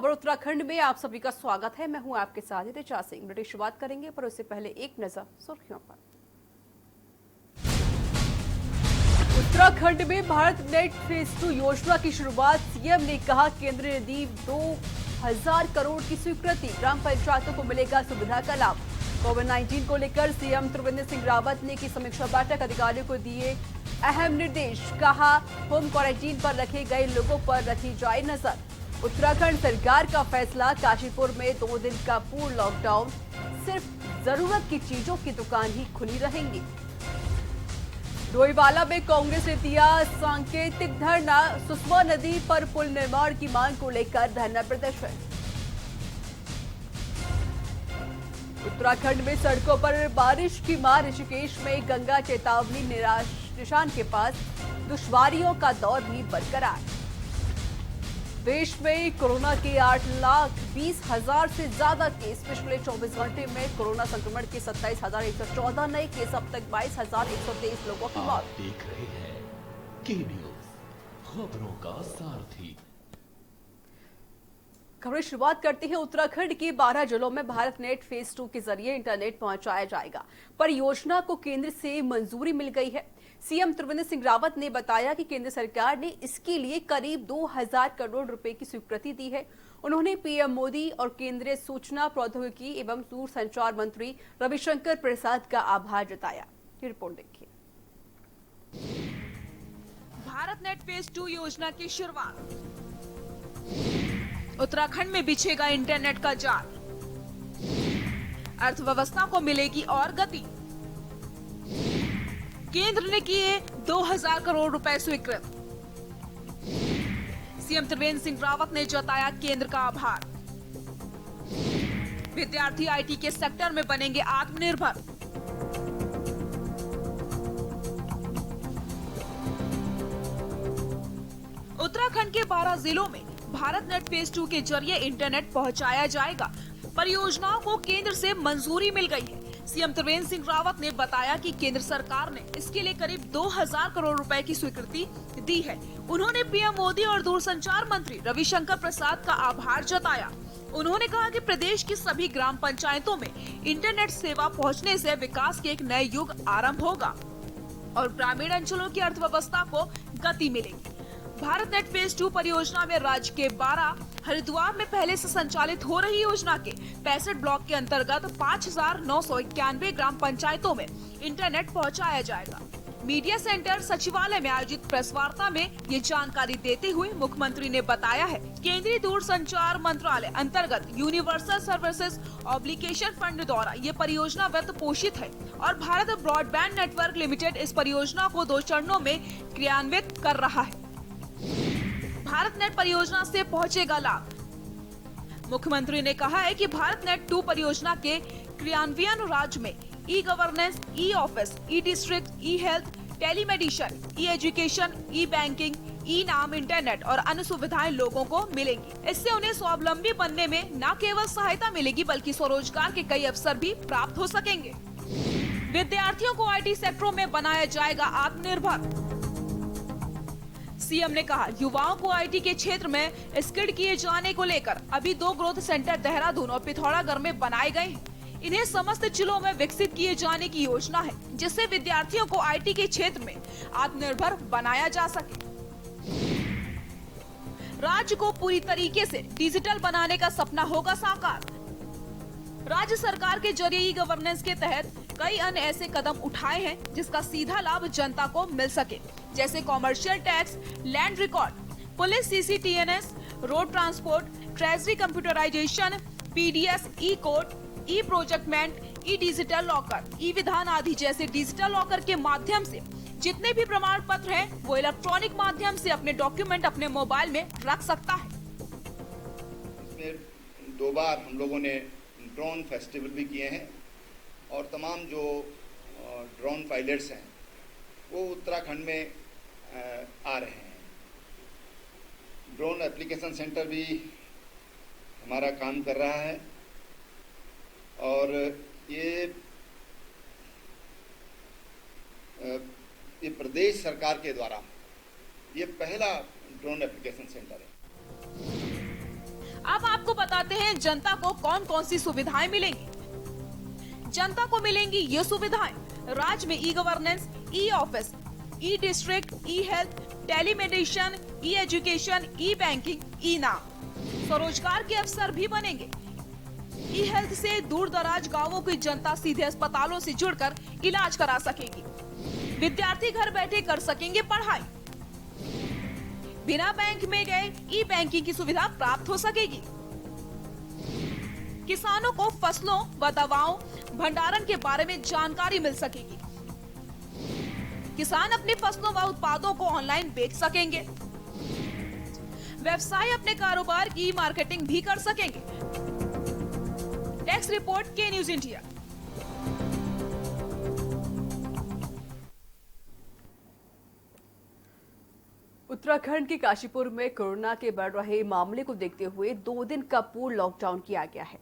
खबर उत्तराखंड में आप सभी का स्वागत है। मैं हूं आपके साथ ऋचा सिंह। बुलेटिन की शुरुआत करेंगे पर उससे पहले एक नजर सुर्खियों पर। उत्तराखंड में भारत नेट फेज 2 योजना की शुरुआत। सीएम ने कहा केंद्र ने दी 2000 करोड़ की स्वीकृति, ग्राम पंचायतों को मिलेगा सुविधा का लाभ। कोविड-19 को लेकर सीएम त्रिवेंद्र सिंह रावत ने की समीक्षा बैठक, अधिकारियों को दिए अहम निर्देश। कहा होम क्वारंटीन पर रखे गए लोगों पर रखी जाए नजर। उत्तराखंड सरकार का फैसला, काशीपुर में 2 दिन का पूर्ण लॉकडाउन, सिर्फ जरूरत की चीजों की दुकान ही खुली रहेंगी। डोईवाला में कांग्रेस ने दिया सांकेतिक धरना, सुषमा नदी पर पुल निर्माण की मांग को लेकर धरना प्रदर्शन। उत्तराखंड में सड़कों पर बारिश की मार, ऋषिकेश में गंगा चेतावनी निशान के पास, दुश्वारियों का दौर भी बरकरार। देश में कोरोना के 8,20,000 से ज्यादा केस। पिछले 24 घंटे में कोरोना संक्रमण के 27,114 नए केस। अब तक 22,123 लोगों की मौत। आप देख रहे हैं के न्यूज़, खबरों का सारथी। खबरें शुरुआत करते हैं। उत्तराखंड के 12 जिलों में भारत नेट फेज 2 के जरिए इंटरनेट पहुंचाया जाएगा। परियोजना को केंद्र से मंजूरी मिल गई है। सीएम त्रिवेंद्र सिंह रावत ने बताया कि केंद्र सरकार ने इसके लिए करीब 2000 करोड़ रुपए की स्वीकृति दी है। उन्होंने पीएम मोदी और केंद्रीय सूचना प्रौद्योगिकी एवं दूरसंचार मंत्री रविशंकर प्रसाद का आभार जताया। ये रिपोर्ट देखिए। भारत नेट फेज 2 योजना की शुरुआत। उत्तराखंड में बिछेगा इंटरनेट का जाल, अर्थव्यवस्था को मिलेगी और गति। केंद्र ने किए 2000 करोड़ रुपए स्वीकृत। सीएम त्रिवेंद्र सिंह रावत ने जताया केंद्र का आभार। विद्यार्थी आईटी के सेक्टर में बनेंगे आत्मनिर्भर। उत्तराखंड के 12 जिलों में भारत नेट फेज 2 के जरिए इंटरनेट पहुंचाया जाएगा। परियोजनाओं को केंद्र से मंजूरी मिल गई है। सीएम त्रिवेंद्र सिंह रावत ने बताया कि केंद्र सरकार ने इसके लिए करीब 2000 करोड़ रुपए की स्वीकृति दी है। उन्होंने पीएम मोदी और दूरसंचार मंत्री रविशंकर प्रसाद का आभार जताया। उन्होंने कहा कि प्रदेश की सभी ग्राम पंचायतों में इंटरनेट सेवा पहुंचने से विकास के एक नए युग आरंभ होगा और ग्रामीण अंचलों की अर्थव्यवस्था को गति मिलेगी। भारत नेट फेज 2 परियोजना में राज्य के 12, हरिद्वार में पहले से संचालित हो रही योजना के 65 ब्लॉक के अंतर्गत 5991 ग्राम पंचायतों में इंटरनेट पहुंचाया जाएगा। मीडिया सेंटर सचिवालय में आयोजित प्रेस वार्ता में ये जानकारी देते हुए मुख्यमंत्री ने बताया है, केंद्रीय दूरसंचार मंत्रालय अंतर्गत यूनिवर्सल सर्विसेज ऑब्लिगेशन फंड द्वारा ये परियोजना वित्त पोषित है और भारत ब्रॉडबैंड नेटवर्क लिमिटेड इस परियोजना को 2 चरणों में क्रियान्वित कर रहा है। भारत नेट परियोजना से पहुंचेगा लाभ। मुख्यमंत्री ने कहा है कि भारत नेट 2 परियोजना के क्रियान्वयन राज्य में ई गवर्नेंस, ई ऑफिस, ई डिस्ट्रिक्ट, ई हेल्थ, टेलीमेडिसिन, ई एजुकेशन, ई बैंकिंग, ई नाम इंटरनेट और अन्य सुविधाएं लोगों को मिलेंगी। इससे उन्हें स्वावलंबी बनने में न केवल सहायता मिलेगी बल्कि स्वरोजगार के कई अवसर भी प्राप्त हो सकेंगे। विद्यार्थियों को आईटी सेक्टरों में बनाया जाएगा आत्मनिर्भर। सीएम ने कहा युवाओं को आईटी के क्षेत्र में स्किल्ड किए जाने को लेकर अभी 2 ग्रोथ सेंटर देहरादून और पिथौरागढ़ में बनाए गए हैं। इन्हें समस्त जिलों में विकसित किए जाने की योजना है जिससे विद्यार्थियों को आईटी के क्षेत्र में आत्मनिर्भर बनाया जा सके। राज्य को पूरी तरीके से डिजिटल बनाने का सपना होगा साकार। राज्य सरकार के जरिए ई गवर्नेंस के तहत कई अन्य ऐसे कदम उठाए हैं जिसका सीधा लाभ जनता को मिल सके, जैसे commercial tax, land record, police CCTNS, road transport, treasury computerization, PDS, e court, e procurement, e digital locker, e Vidhan आदि जैसे डिजिटल लॉकर के माध्यम से जितने भी प्रमाण पत्र हैं वो इलेक्ट्रॉनिक माध्यम से अपने डॉक्यूमेंट अपने मोबाइल में रख सकता है। इसमें 2 बार हम लोगों ने ड्रोन फेस्टिवल भी किए हैं और तमाम जो ड्रोन पायलट्स हैं वो उत्तराखंड में आ रहे हैं। ड्रोन एप्लीकेशन सेंटर भी हमारा काम कर रहा है और ये प्रदेश सरकार के द्वारा ये पहला ड्रोन एप्लीकेशन सेंटर है। अब आप बताते हैं जनता को कौन कौन सी सुविधाएं मिलेंगी। जनता को मिलेंगी ये सुविधाएं। राज्य में ई गवर्नेंस, ई ऑफिस, ई डिस्ट्रिक्ट, ई हेल्थ, टेलीमेडिसिन, ई एजुकेशन, ई बैंकिंग, ई नाम। स्वरोजगार के अवसर भी बनेंगे। ई हेल्थ से दूर दराज गाँवों की जनता सीधे अस्पतालों से जुड़कर इलाज करा सकेगी। विद्यार्थी घर बैठे कर सकेंगे पढ़ाई। बिना बैंक में गए ई बैंकिंग की सुविधा प्राप्त हो सकेगी। किसानों को फसलों व दवाओं भंडारण के बारे में जानकारी मिल सकेगी। किसान अपनी फसलों व उत्पादों को ऑनलाइन बेच सकेंगे। व्यवसाय अपने कारोबार की मार्केटिंग भी कर सकेंगे। डेस्क रिपोर्ट के न्यूज इंडिया। उत्तराखंड के काशीपुर में कोरोना के बढ़ रहे मामले को देखते हुए 2 दिन का पूर्ण लॉकडाउन किया गया है।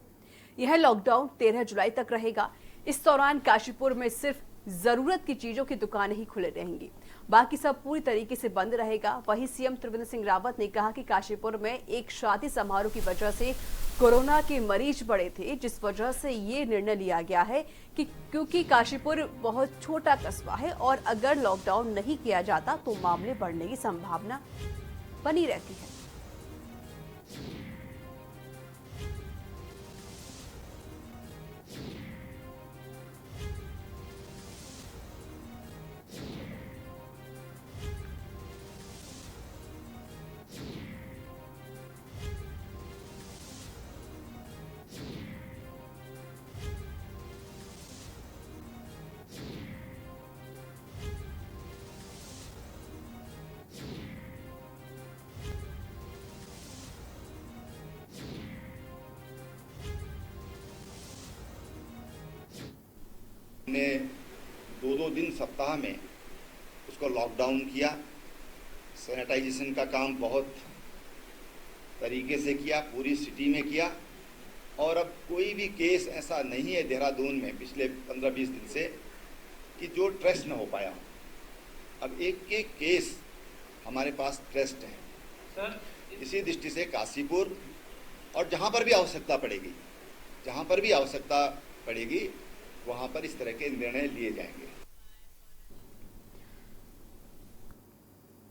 यह लॉकडाउन 13 जुलाई तक रहेगा। इस दौरान काशीपुर में सिर्फ जरूरत की चीजों की दुकानें ही खुले रहेंगी, बाकी सब पूरी तरीके से बंद रहेगा। वहीं सीएम त्रिवेंद्र सिंह रावत ने कहा कि काशीपुर में एक शादी समारोह की वजह से कोरोना के मरीज बढ़े थे, जिस वजह से ये निर्णय लिया गया है कि क्योंकि काशीपुर बहुत छोटा कस्बा है और अगर लॉकडाउन नहीं किया जाता तो मामले बढ़ने की संभावना बनी रहती है। हमने 2-2 दिन सप्ताह में उसको लॉकडाउन किया। सैनिटाइजेशन का काम बहुत तरीके से किया, पूरी सिटी में किया और अब कोई भी केस ऐसा नहीं है देहरादून में पिछले 15-20 दिन से कि जो ट्रेस न हो पाया। अब एक एक केस हमारे पास ट्रेस्ड है सर। इसी दृष्टि से काशीपुर और जहाँ पर भी आवश्यकता पड़ेगी वहां पर इस तरह के निर्णय लिए जाएंगे।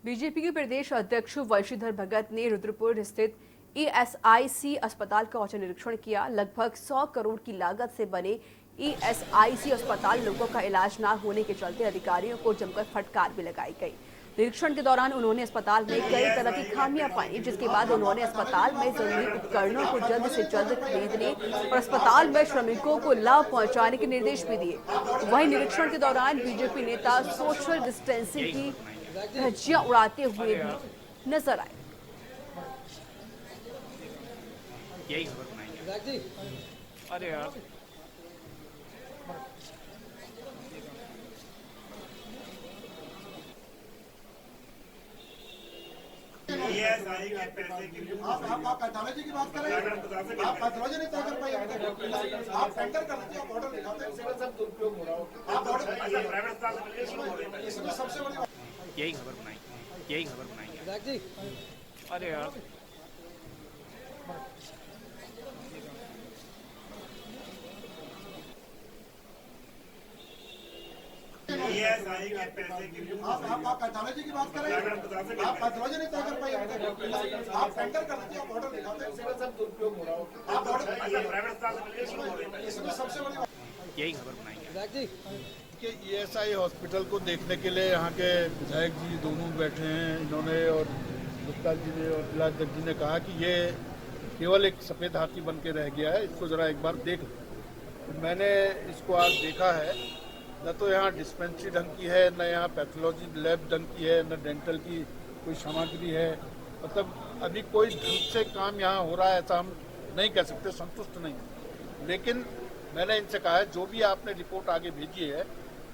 बीजेपी के प्रदेश अध्यक्ष वंशीधर भगत ने रुद्रपुर स्थित ईएसआईसी अस्पताल का औचक निरीक्षण किया। लगभग 100 करोड़ की लागत से बने ईएसआईसी अस्पताल लोगों का इलाज न होने के चलते अधिकारियों को जमकर फटकार भी लगाई गई। निरीक्षण के दौरान उन्होंने अस्पताल में कई तरह की खामियां पाई, जिसके बाद उन्होंने अस्पताल में जरूरी उपकरणों को जल्द से जल्द खरीदने और अस्पताल में श्रमिकों को लाभ पहुंचाने के निर्देश भी दिए। वहीं निरीक्षण के दौरान बीजेपी नेता सोशल डिस्टेंसिंग की धज्जियां उड़ाते हुए भी नजर आए। अरे यार ईएसआई के पैसे की आप पैथोलॉजी की बात करें, आप पैथोलॉजी नहीं तय कर पाए, आप टेंडर कर लीजिए, आप ऑर्डर निकालते हैं, सिविल सब दुरुपयोग हो रहा हो, आप ऑर्डर इसमें सबसे बड़ी यही खबर बनाई है। अरे यार ईएसआई के पैसे की आप पैथोलॉजी की बात करें, आप पैथोलॉजी नहीं तय कर पाए, आप टेंडर कर लीजिए, आप ऑर्डर निकालते हैं, सिविल सब दुरुपयोग हो रहा हो, आप ऑर्डर इसमें सबसे बड़ी यही खबर बनाई है कि ईएसआई हॉस्पिटल को देखने के लिए यहाँ के विधायक जी दोनों बैठे हैं, इन्होंने और गुप्ता जी ने और जिलाध्यक्ष जी ने कहा कि ये केवल एक सफ़ेद हाथी बन के रह गया है, इसको ज़रा एक बार देख लो। मैंने इसको आज देखा है, न तो यहाँ डिस्पेंसरी ढंग की है, न यहाँ पैथोलॉजी लैब ढंग की है, न डेंटल की कोई सामग्री है। मतलब अभी कोई ढंग से काम यहाँ हो रहा है ऐसा हम नहीं कह सकते, संतुष्ट नहीं। लेकिन मैंने इनसे कहा है जो भी आपने रिपोर्ट आगे भेजी है,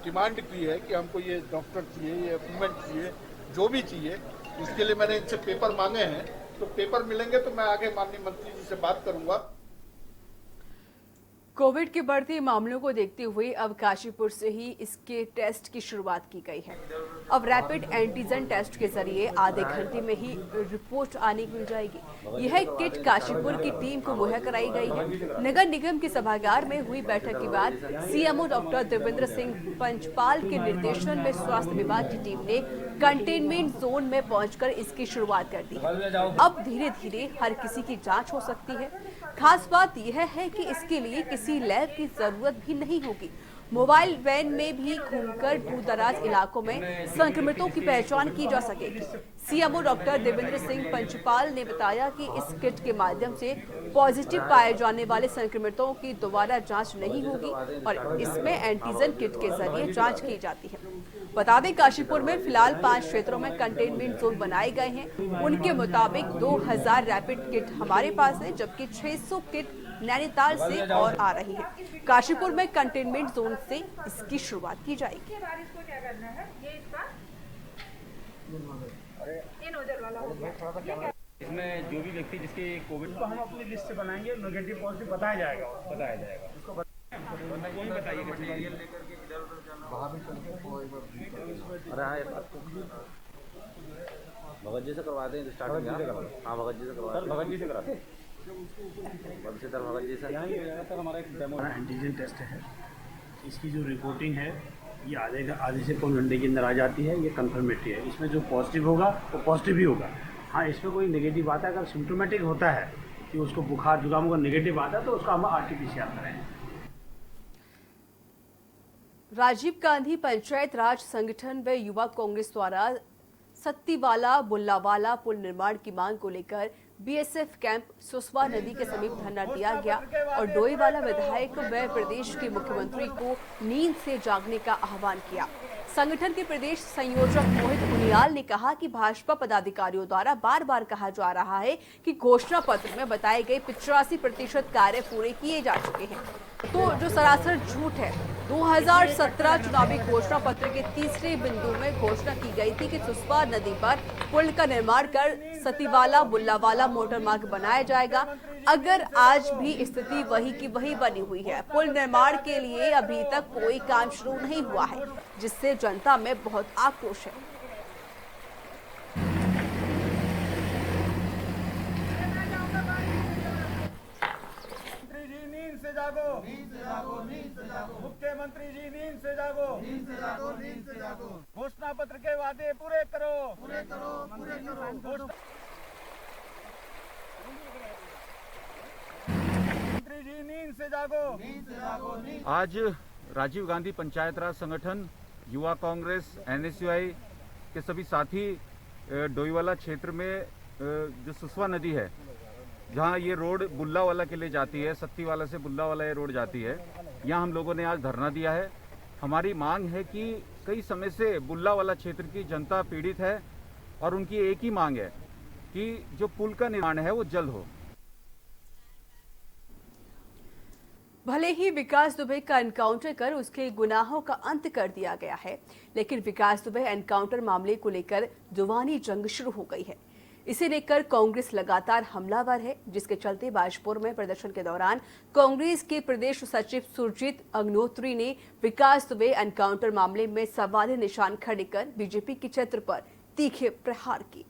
डिमांड की है कि हमको ये डॉक्टर चाहिए, ये इक्विपमेंट चाहिए, जो भी चाहिए, उसके लिए मैंने इनसे पेपर मांगे हैं। तो पेपर मिलेंगे तो मैं आगे माननीय मंत्री जी से बात करूंगा। कोविड के बढ़ते मामलों को देखते हुए अब काशीपुर से ही इसके टेस्ट की शुरुआत की गई है। अब रैपिड एंटीजन टेस्ट के जरिए आधे घंटे में ही रिपोर्ट आने मिल जाएगी। यह किट काशीपुर की टीम को मुहैया कराई गई है। नगर निगम के सभागार में हुई बैठक के बाद सीएमओ डॉक्टर देवेंद्र सिंह पंचपाल के निर्देशन में स्वास्थ्य विभाग की टीम ने कंटेनमेंट जोन में पहुंचकर इसकी शुरुआत कर दी। अब धीरे धीरे हर किसी की जाँच हो सकती है। खास बात यह है कि इसके लिए किसी लैब की जरूरत भी नहीं होगी। मोबाइल वैन में भी घूमकर दूर दराज इलाकों में संक्रमितों की पहचान की जा सकेगी। सीएमओ डॉक्टर देवेंद्र सिंह पंचपाल ने बताया कि इस किट के माध्यम से पॉजिटिव पाए जाने वाले संक्रमितों की दोबारा जांच नहीं होगी और इसमें एंटीजन किट के जरिए जांच की जाती है। बता दें, काशीपुर में फिलहाल 5 क्षेत्रों में कंटेनमेंट जोन बनाए गए हैं। उनके मुताबिक 2000 रैपिड किट हमारे पास है, जबकि 600 किट नैनीताल से और आ रही है। काशीपुर में कंटेनमेंट जोन से इसकी शुरुआत की जाएगी। इसमें जो भी व्यक्ति जिसके कोविड को हम अपनी लिस्ट से बनाएंगे, नेगेटिव पॉजिटिव बताया जाएगा उसको कोई बताइए। अरे हाँ, भगत जी से करवा दें स्टार्टिंग। हाँ, भगत जी से करवा दें। भगत जी से करा दें। भगत जी से हमारा एक डेमो एंटीजन टेस्ट है। इसकी जो रिपोर्टिंग है ये आधे से पौन घंटे के अंदर आ जाती है। ये कंफर्मेटरी है। इसमें जो पॉजिटिव होगा वो पॉजिटिव ही होगा। हाँ, इसमें कोई नेगेटिव आता है, अगर सिम्टोमेटिक होता है कि उसको बुखार जुकाम का नेगेटिव आता है तो उसका हम RT-PCR करें। राजीव गांधी पंचायत राज संगठन व युवा कांग्रेस द्वारा सत्तीवाला बुल्लावाला पुल निर्माण की मांग को लेकर बीएसएफ कैंप सुसवा नदी के समीप धरना दिया गया और डोईवाला विधायक व प्रदेश के मुख्यमंत्री को नींद से जागने का आह्वान किया। संगठन के प्रदेश संयोजक मोहित उनियाल ने कहा कि भाजपा पदाधिकारियों द्वारा बार बार कहा जा रहा है कि घोषणा पत्र में बताए गए 85% कार्य पूरे किए जा चुके हैं, तो जो सरासर झूठ है। 2017 चुनावी घोषणा पत्र के तीसरे बिंदु में घोषणा की गई थी कि सुसवा नदी पर पुल का निर्माण कर सतीवाला बुल्लावाला मोटर मार्ग बनाया जाएगा। अगर आज भी स्थिति वही की वही बनी हुई है। पुल निर्माण के लिए अभी तक कोई काम शुरू नहीं हुआ है, जिससे जनता में बहुत आक्रोश है। नींद से जागो, मुख्यमंत्री जी नींद से जागो, घोषणा पत्र के वादे पूरे करो। मंत्री जी नींद से जागो। आज राजीव गांधी पंचायत राज संगठन, युवा कांग्रेस, NSUI के सभी साथी डोईवाला क्षेत्र में जो सुसवा नदी है, जहाँ ये रोड बुल्लावाला के लिए जाती है, सत्तीवाला से बुल्लावाला ये रोड जाती है, यहाँ हम लोगों ने आज धरना दिया है। हमारी मांग है कि कई समय से बुल्लावाला क्षेत्र की जनता पीड़ित है और उनकी एक ही मांग है कि जो पुल का निर्माण है वो जल्द हो। भले ही विकास दुबे का एनकाउंटर कर उसके गुनाहों का अंत कर दिया गया है, लेकिन विकास दुबे एनकाउंटर मामले को लेकर जुबानी जंग शुरू हो गई है। इसे लेकर कांग्रेस लगातार हमलावर है, जिसके चलते बाजपुर में प्रदर्शन के दौरान कांग्रेस के प्रदेश सचिव सुरजीत अग्नोत्री ने विकास दुबे एनकाउंटर मामले में सवालिया निशान खड़े कर बीजेपी के चित्र पर तीखे प्रहार किए।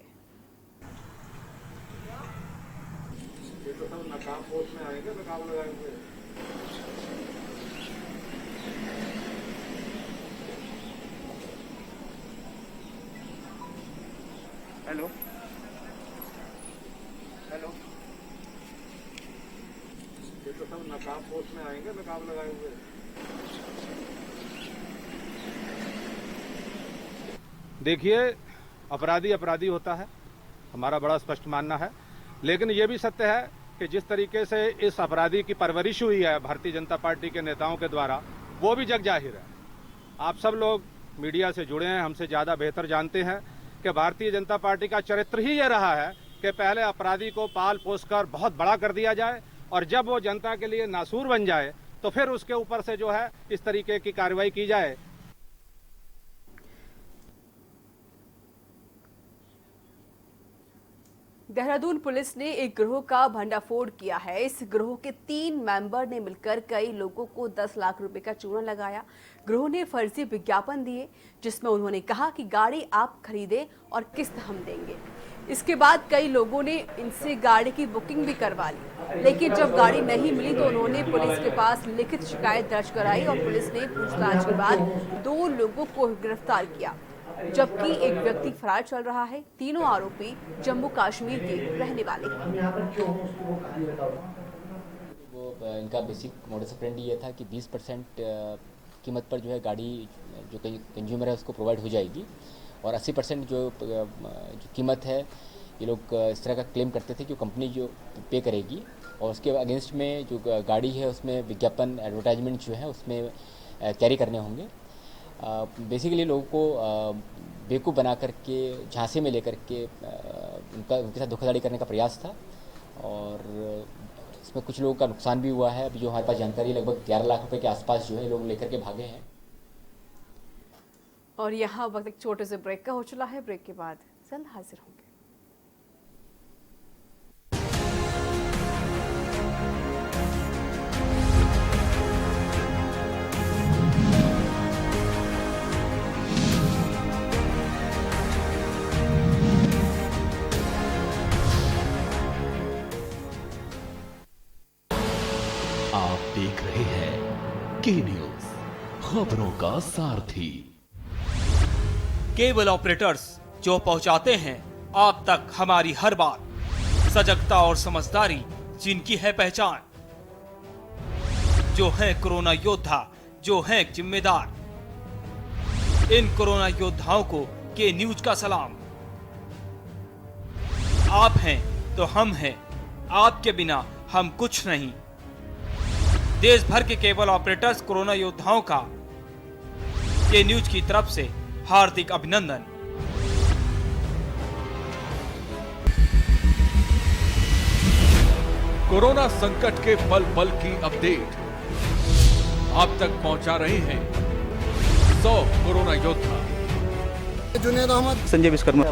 हेलो, ये तो सब नकाब पोस्ट में आएंगे, नकाब लगाए हुए। देखिए, अपराधी अपराधी होता है, हमारा बड़ा स्पष्ट मानना है, लेकिन ये भी सत्य है कि जिस तरीके से इस अपराधी की परवरिश हुई है भारतीय जनता पार्टी के नेताओं के द्वारा, वो भी जग जाहिर है। आप सब लोग मीडिया से जुड़े हैं, हमसे ज़्यादा बेहतर जानते हैं कि भारतीय जनता पार्टी का चरित्र ही ये रहा है कि पहले अपराधी को पाल पोस कर बहुत बड़ा कर दिया जाए और जब वो जनता के लिए नासूर बन जाए तो फिर उसके ऊपर से जो है इस तरीके की कार्रवाई की जाए। देहरादून पुलिस ने एक गिरोह का भंडाफोड़ किया है। इस गिरोह के 3 मेंबर ने मिलकर कई लोगों को 10 लाख रुपए का चूना लगाया। गिरोह ने फर्जी विज्ञापन दिए जिसमें उन्होंने कहा कि गाड़ी आप खरीदें और किस्त हम देंगे। इसके बाद कई लोगों ने इनसे गाड़ी की बुकिंग भी करवा ली, लेकिन जब गाड़ी नहीं मिली तो उन्होंने पुलिस के पास लिखित शिकायत दर्ज कराई और पुलिस ने पूछताछ के बाद 2 लोगों को गिरफ्तार किया, जबकि एक व्यक्ति फरार चल रहा है। तीनों आरोपी जम्मू कश्मीर के रहने वाले हैं। वो इनका बेसिक मोडस ऑपरेंडी ये था कि 20% कीमत पर जो है गाड़ी जो कंज्यूमर है उसको प्रोवाइड हो जाएगी और 80% जो कीमत है ये लोग इस तरह का क्लेम करते थे कि कंपनी जो पे करेगी और उसके अगेंस्ट में जो गाड़ी है उसमें विज्ञापन एडवर्टाइजमेंट जो है उसमें कैरी करने होंगे। बेसिकली लोगों को बेवकूफ़ बना करके झांसे में लेकर के उनके साथ धोखाधड़ी करने का प्रयास था और इसमें कुछ लोगों का नुकसान भी हुआ है। अभी जो हमारे पास जानकारी लगभग 11 लाख रुपए के आसपास जो है लोग लेकर के भागे हैं। और यहाँ वक्त एक छोटे से ब्रेक का हो चला है। ब्रेक के बाद जल्द हाजिर होंगे। आप देख रहे हैं के न्यूज, खबरों का सारथी। केबल ऑपरेटर्स जो पहुंचाते हैं आप तक हमारी हर बात, सजगता और समझदारी जिनकी है पहचान, जो है कोरोना योद्धा, जो है जिम्मेदार। इन कोरोना योद्धाओं को के न्यूज का सलाम। आप हैं तो हम हैं, आपके बिना हम कुछ नहीं। देश भर के केबल ऑपरेटर्स कोरोना योद्धाओं का के न्यूज की तरफ से हार्दिक अभिनंदन। कोरोना संकट के पल पल की अपडेट आप तक पहुंचा रहे हैं 100 कोरोना योद्धा। जुनेद अहमद, संजय विश्वकर्मा,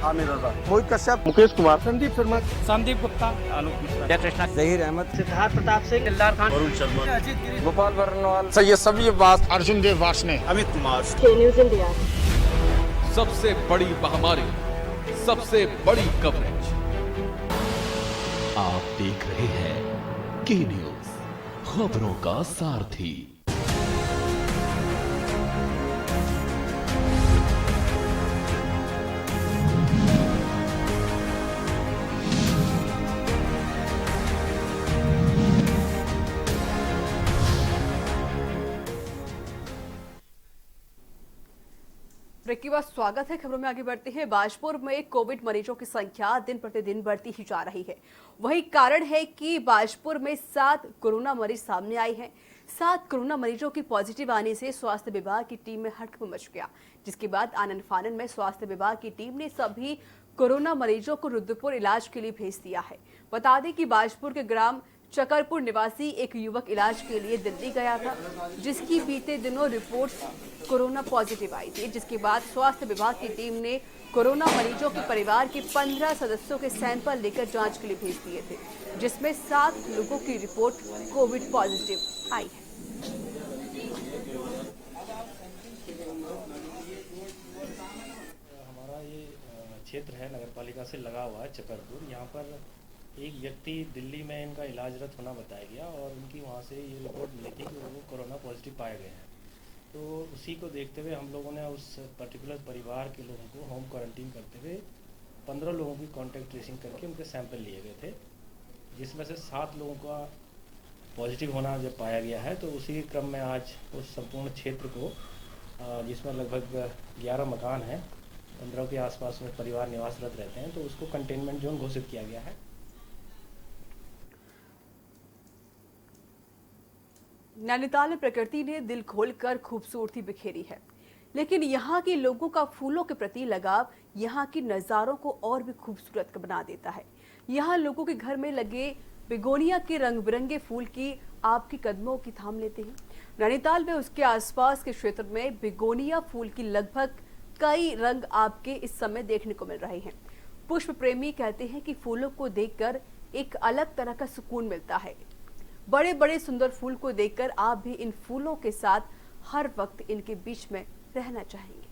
आमिर रजा, मोहित कश्यप, मुकेश कुमार, संदीप शर्मा, संदीप गुप्ता, आलोक मिश्रा, कृष्णा, जहीर अहमद, सिद्धार्थ प्रताप सिंह, इल्लार खान, वरुण शर्मा, अजीत गिरी, गोपाल बर्नवाल, सैयद सभी अब्बास, अर्जुन देव वार्ष्णे, अमित कुमार, न्यूज इंडिया। सबसे बड़ी महामारी, सबसे बड़ी कवरेज। आप देख रहे हैं के न्यूज, खबरों का सारथी। ब्रेक के बाद स्वागत है। खबरों में आगे बढ़ते हैं। बाजपुर में कोविड मरीजों की संख्या दिन प्रतिदिन बढ़ती ही जा रही है। वही कारण है कि बाजपुर में 7 कोरोना मरीज सामने आए हैं। 7 कोरोना मरीजों की पॉजिटिव आने से स्वास्थ्य विभाग की टीम में हड़कंप मच गया, जिसके बाद आनन फानन में स्वास्थ्य विभाग की टीम ने सभी कोरोना मरीजों को रुद्रपुर इलाज के लिए भेज दिया है। बता दें कि बाजपुर के ग्राम चकरपुर निवासी एक युवक इलाज के लिए दिल्ली गया था, जिसकी बीते दिनों रिपोर्ट कोरोना पॉजिटिव आई थी, जिसके बाद स्वास्थ्य विभाग की टीम ने कोरोना मरीजों के परिवार के 15 सदस्यों के सैंपल लेकर जांच के लिए भेज दिए थे, जिसमें 7 लोगों की रिपोर्ट कोविड पॉजिटिव आई है। हमारा ये क्षेत्र है नगर पालिका से लगा हुआ है चकरपुर। यहाँ पर एक व्यक्ति दिल्ली में इनका इलाजरत होना बताया गया और उनकी वहाँ से ये रिपोर्ट मिली थी कि वो कोरोना पॉजिटिव पाए गए हैं। तो उसी को देखते हुए हम लोगों ने उस पर्टिकुलर परिवार के लोगों को होम क्वारंटीन करते हुए 15 लोगों की कॉन्टैक्ट ट्रेसिंग करके उनके सैंपल लिए गए थे, जिसमें से 7 लोगों का पॉजिटिव होना जब पाया गया है तो उसी क्रम में आज उस संपूर्ण क्षेत्र को, जिसमें लगभग 11 मकान हैं, 15 के आसपास में परिवार निवासरत रहते हैं, तो उसको कंटेनमेंट जोन घोषित किया गया है। नैनीताल में प्रकृति ने दिल खोलकर खूबसूरती बिखेरी है, लेकिन यहाँ के लोगों का फूलों के प्रति लगाव यहाँ के नज़ारों को और भी खूबसूरत बना देता है। यहाँ लोगों के घर में लगे बेगोनिया के रंग बिरंगे फूल की आपके कदमों की थाम लेते हैं। नैनीताल में उसके आसपास के क्षेत्र में बेगोनिया फूल की लगभग कई रंग आपके इस समय देखने को मिल रहे हैं। पुष्प प्रेमी कहते हैं कि फूलों को देखकर एक अलग तरह का सुकून मिलता है। बड़े बड़े सुंदर फूल को देखकर आप भी इन फूलों के साथ हर वक्त इनके बीच में रहना चाहेंगे।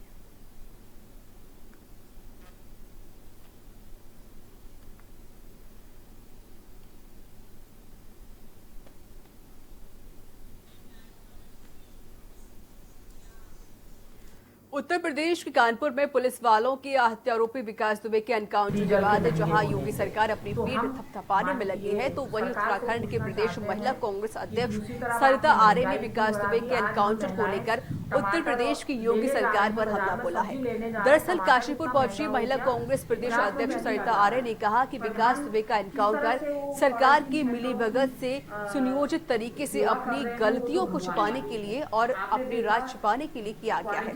उत्तर प्रदेश के कानपुर में पुलिस वालों के हत्या आरोपी विकास दुबे के एनकाउंटर के बाद जहां योगी सरकार अपनी पीठ थपथपाने में लगी है, तो वहीं उत्तराखंड के प्रदेश महिला कांग्रेस अध्यक्ष सरिता आर्य ने विकास दुबे के एनकाउंटर को लेकर उत्तर प्रदेश की योगी सरकार पर हमला बोला है। दरअसल काशीपुर पहुंची महिला कांग्रेस प्रदेश अध्यक्ष सरिता आर्य ने कहा कि विकास दुबे का एनकाउंटर सरकार की मिलीभगत से सुनियोजित तरीके से अपनी गलतियों को छुपाने के लिए और अपनी राज छिपाने के लिए किया गया है,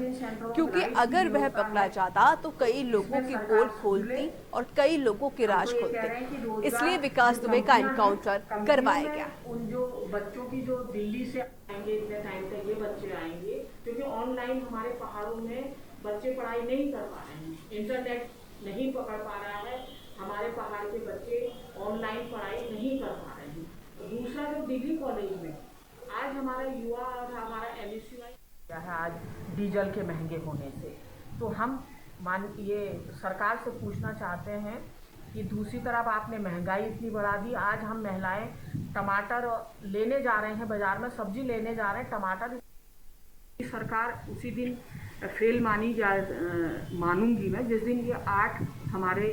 क्योंकि अगर वह पकड़ा जाता तो कई लोगों की पोल खोलती और कई लोगों के राज खोलते, इसलिए विकास दुबे का एनकाउंटर करवाया गया। उन जो बच्चों की जो दिल्ली से आएंगे, इतने टाइम तक ये बच्चे आएंगे, क्योंकि ऑनलाइन हमारे पहाड़ों में बच्चे पढ़ाई नहीं कर पा रहे हैं, इंटरनेट नहीं पकड़ पा रहा है, हमारे पहाड़ के बच्चे ऑनलाइन पढ़ाई नहीं कर पा रहे हैं। दूसरा जो डिग्री कॉलेज में आज हमारा युवा और हमारा MSCI है आज डीजल के महंगे होने से, तो हम ये सरकार से पूछना चाहते हैं कि दूसरी तरफ आपने महंगाई इतनी बढ़ा दी। आज हम महिलाएं टमाटर लेने जा रहे हैं, बाजार में सब्जी लेने जा रहे हैं, टमाटर सरकार उसी दिन फेल मानूंगी मैं जिस दिन ये 8 हमारे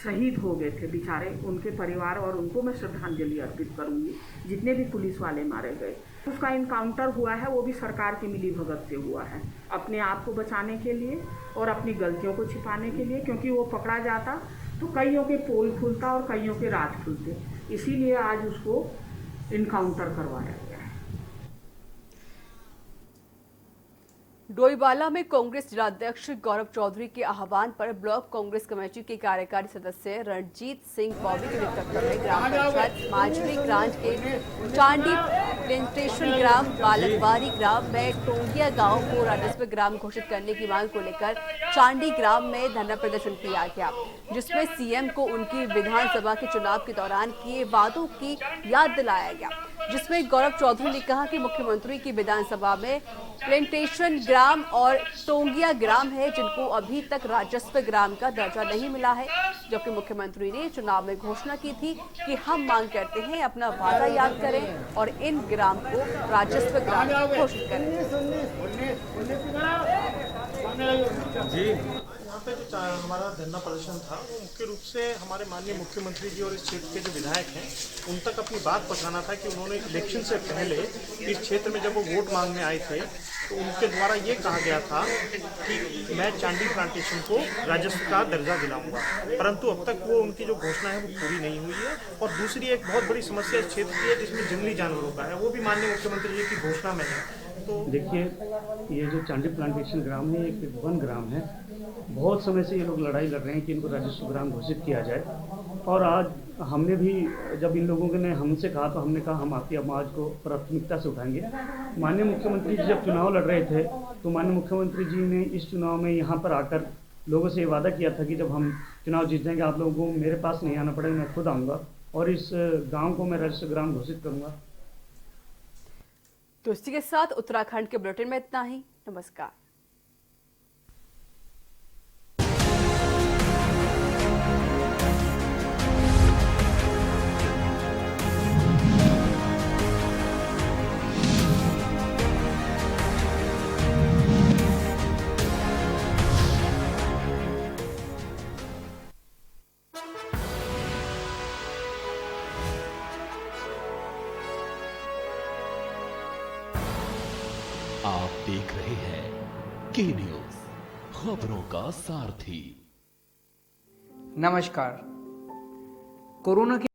शहीद हो गए थे बेचारे, उनके परिवार और उनको मैं श्रद्धांजलि अर्पित करूंगी। जितने भी पुलिस वाले मारे गए, उसका इनकाउंटर हुआ है वो भी सरकार की मिलीभगत से हुआ है, अपने आप को बचाने के लिए और अपनी गलतियों को छिपाने के लिए, क्योंकि वो पकड़ा जाता तो कईयों के पोल खुलता और कईयों के राज खुलते, इसीलिए आज उसको इनकाउंटर करवाया गया है। डोईवाला में कांग्रेस जिलाध्यक्ष गौरव चौधरी के आह्वान पर ब्लॉक कांग्रेस कमेटी के कार्यकारी सदस्य रणजीत सिंह बॉबी के नेतृत्व में ग्राम पंचायत माजरी ग्रांट के चांडी प्लेंटेशन ग्राम बालकवारी ग्राम में टोंगिया गांव को राजस्व ग्राम घोषित करने की मांग को लेकर चांडी ग्राम में धरना प्रदर्शन किया गया, जिसमें सीएम को उनकी विधानसभा के चुनाव के दौरान किए वादों की याद दिलाया गया, जिसमें गौरव चौधरी ने कहा कि मुख्यमंत्री की विधानसभा में प्लेंटेशन ग्राम और टोंगिया ग्राम है जिनको अभी तक राजस्व ग्राम का दर्जा नहीं मिला है, जबकि मुख्यमंत्री ने चुनाव में घोषणा की थी कि हम मांग करते हैं अपना वादा याद करें और इन ग्राम को राजस्व ग्राम घोषित करें। जी यहाँ पे जो हमारा धरना प्रदर्शन था वो मुख्य रूप से हमारे माननीय मुख्यमंत्री जी और इस क्षेत्र के जो विधायक हैं उन तक अपनी बात पहुंचाना था कि उन्होंने इलेक्शन से पहले इस क्षेत्र में जब वो वोट मांगने आए थे तो उनके द्वारा ये कहा गया था कि मैं चांडी प्लांटेशन को राजस्व का दर्जा दिलाऊंगा, परंतु अब तक वो उनकी जो घोषणा है वो पूरी नहीं हुई है। और दूसरी एक बहुत बड़ी समस्या इस क्षेत्र की है जिसमें जंगली जानवरों का है, वो भी माननीय मुख्यमंत्री जी की घोषणा में है। तो देखिए, ये जो चांडी प्लांटेशन ग्राम है एक वन ग्राम है, बहुत समय से ये लोग लड़ाई लड़ रहे हैं कि इनको राजस्व ग्राम घोषित किया जाए, और आज हमने भी जब इन लोगों ने हमसे कहा तो हमने कहा हम आपकी आवाज़ को प्राथमिकता से उठाएंगे। माननीय मुख्यमंत्री जी जब चुनाव लड़ रहे थे तो माननीय मुख्यमंत्री जी ने इस चुनाव में यहाँ पर आकर लोगों से ये वादा किया था कि जब हम चुनाव जीत जाएंगे आप लोगों को मेरे पास नहीं आना पड़ेगा, मैं खुद आऊँगा और इस गाँव को मैं राजस्व ग्राम घोषित करूँगा। तो इसी के साथ उत्तराखंड के बुलेटिन में इतना ही। नमस्कार। आप देख रहे हैं के न्यूज, खबरों का सारथी। नमस्कार। कोरोना के